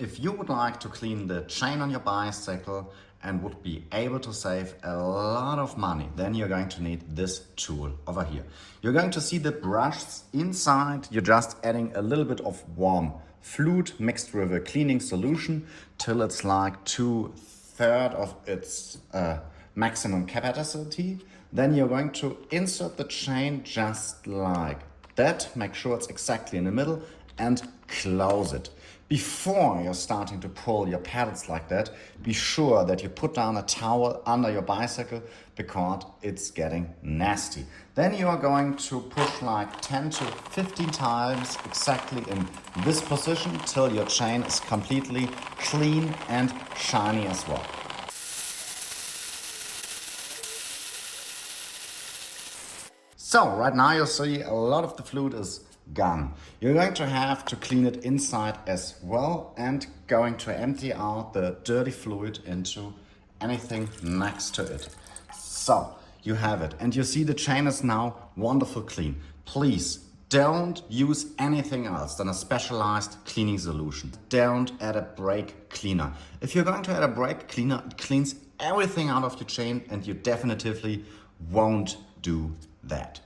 If you would like to clean the chain on your bicycle and would be able to save a lot of money, then you're going to need this tool over here. You're going to see the brushes inside. You're just adding a little bit of warm fluid mixed with a cleaning solution till it's like 2/3 of its maximum capacity. Then you're going to insert the chain just like that. Make sure it's exactly in the middle and close it. Before you're starting to pull your pedals like that, be sure that you put down a towel under your bicycle because it's getting nasty. Then you are going to push like 10 to 15 times exactly in this position till your chain is completely clean and shiny as well. So right now you see a lot of the fluid is gone. You're going to have to clean it inside as well and going to empty out the dirty fluid into anything next to it. So you have it and you see the chain is now wonderful clean. Please don't use anything else than a specialized cleaning solution. Don't add a brake cleaner. If you're going to add a brake cleaner, it cleans everything out of your chain and you definitively won't do that.